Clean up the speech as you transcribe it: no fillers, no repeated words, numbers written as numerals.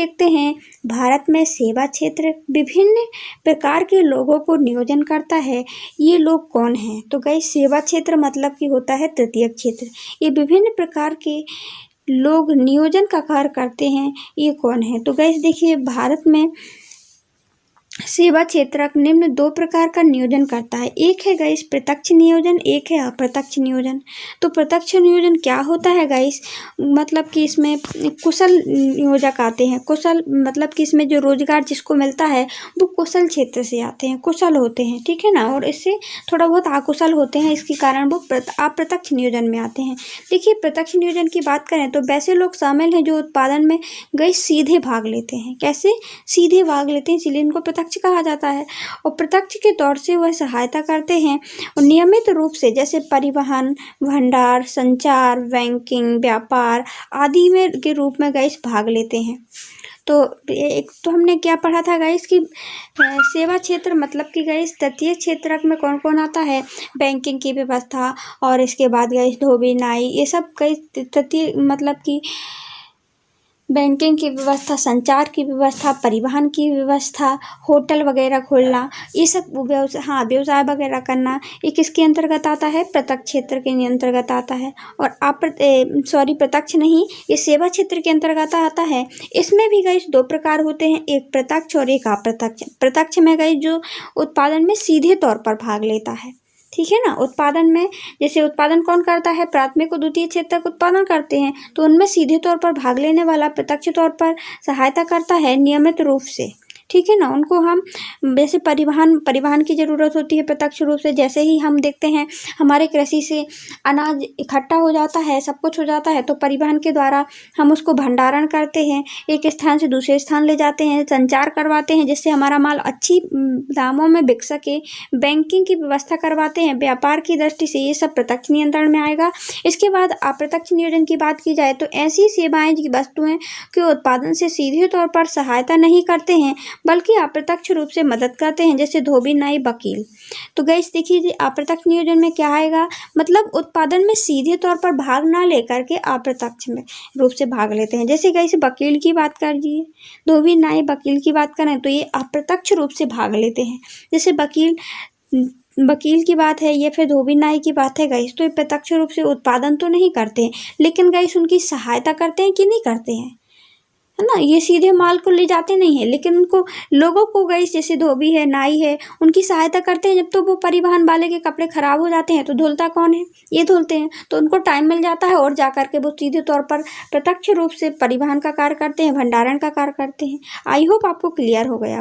देखते हैं भारत में सेवा क्षेत्र विभिन्न प्रकार के लोगों को नियोजन करता है। ये लोग कौन हैं? तो गाइस सेवा क्षेत्र मतलब कि होता है तृतीयक क्षेत्र। ये विभिन्न प्रकार के लोग नियोजन का कार्य करते हैं। ये कौन है? तो गाइस देखिए भारत में सेवा क्षेत्र निम्न दो प्रकार का नियोजन करता है। एक है गाइस प्रत्यक्ष नियोजन, एक है अप्रत्यक्ष नियोजन। तो प्रत्यक्ष नियोजन क्या होता है गाइस? मतलब कि इसमें कुशल नियोजक आते हैं। कुशल मतलब कि इसमें जो रोजगार जिसको मिलता है वो कुशल क्षेत्र से आते हैं, कुशल होते हैं, ठीक है ना, और इससे थोड़ा बहुत अकुशल होते हैं, इसके कारण वो अप्रत्यक्ष नियोजन में आते हैं। देखिए प्रत्यक्ष नियोजन की बात करें तो वैसे लोग शामिल हैं जो उत्पादन में गाइस सीधे भाग लेते हैं। कैसे? सीधे भाग लेते हैं, इसलिए इनको प्रत्यक्ष कहा जाता है। और प्रत्यक्ष के तौर से वह सहायता करते हैं और नियमित रूप से, जैसे परिवहन, भंडार, संचार, बैंकिंग, व्यापार आदि में के रूप में गाइस भाग लेते हैं। तो एक तो हमने क्या पढ़ा था गाइस कि सेवा क्षेत्र मतलब कि गाइस तृतीय क्षेत्र में कौन कौन आता है? बैंकिंग की व्यवस्था, और इसके बाद गाइस धोबी नाई, ये सब गाइस तृतीय मतलब कि बैंकिंग की व्यवस्था, संचार की व्यवस्था, परिवहन की व्यवस्था, होटल वगैरह खोलना, ये सब व्यवसाय वगैरह करना, ये किसके अंतर्गत आता है? प्रत्यक्ष क्षेत्र के अंतर्गत आता है। और प्रत्यक्ष नहीं, ये सेवा क्षेत्र के अंतर्गत आता है। इसमें भी गाइस दो प्रकार होते हैं, एक प्रत्यक्ष और एक अप्रत्यक्ष। प्रत्यक्ष में गाइस जो उत्पादन में सीधे तौर पर भाग लेता है, ठीक है ना। उत्पादन में जैसे उत्पादन कौन करता है? प्राथमिक और द्वितीय क्षेत्र तक उत्पादन करते हैं, तो उनमें सीधे तौर पर भाग लेने वाला प्रत्यक्ष तौर पर सहायता करता है नियमित रूप से, ठीक है ना। उनको हम जैसे परिवहन की ज़रूरत होती है प्रत्यक्ष रूप से। जैसे ही हम देखते हैं हमारे कृषि से अनाज इकट्ठा हो जाता है, सब कुछ हो जाता है, तो परिवहन के द्वारा हम उसको भंडारण करते हैं, एक स्थान से दूसरे स्थान ले जाते हैं, संचार करवाते हैं जिससे हमारा माल अच्छी दामों में बिक सके, बैंकिंग की व्यवस्था करवाते हैं, व्यापार की दृष्टि से ये सब प्रत्यक्ष नियंत्रण में आएगा। इसके बाद अप्रत्यक्ष नियोजन की बात की जाए तो ऐसी सेवाएं की वस्तुएं के उत्पादन से सीधे तौर पर सहायता नहीं करते हैं बल्कि अप्रत्यक्ष रूप से मदद करते हैं, जैसे धोबी नाई, वकील। तो गाइस देखिए अप्रत्यक्ष नियोजन में क्या आएगा? मतलब उत्पादन में सीधे तौर पर भाग ना लेकर के अप्रत्यक्ष में रूप से भाग लेते हैं। जैसे गाइस वकील की बात कर लीजिए, धोबी नाई, वकील की बात करें तो ये अप्रत्यक्ष रूप से भाग लेते हैं। जैसे वकील की बात है, ये फिर धोबी नाई की बात है गाइस, तो ये प्रत्यक्ष रूप से उत्पादन तो नहीं करते हैं, लेकिन गाइस उनकी सहायता करते हैं कि नहीं करते हैं, है ना। ये सीधे माल को ले जाते नहीं है, लेकिन उनको लोगों को गाइस जैसे धोबी है, नाई है, उनकी सहायता करते हैं। जब तो वो परिवहन वाले के कपड़े खराब हो जाते हैं तो धुलता कौन है? ये धुलते हैं, तो उनको टाइम मिल जाता है और जाकर के वो सीधे तौर पर प्रत्यक्ष रूप से परिवहन का कार्य करते हैं, भंडारण का कार्य करते हैं। आई होप आपको क्लियर हो गया हो।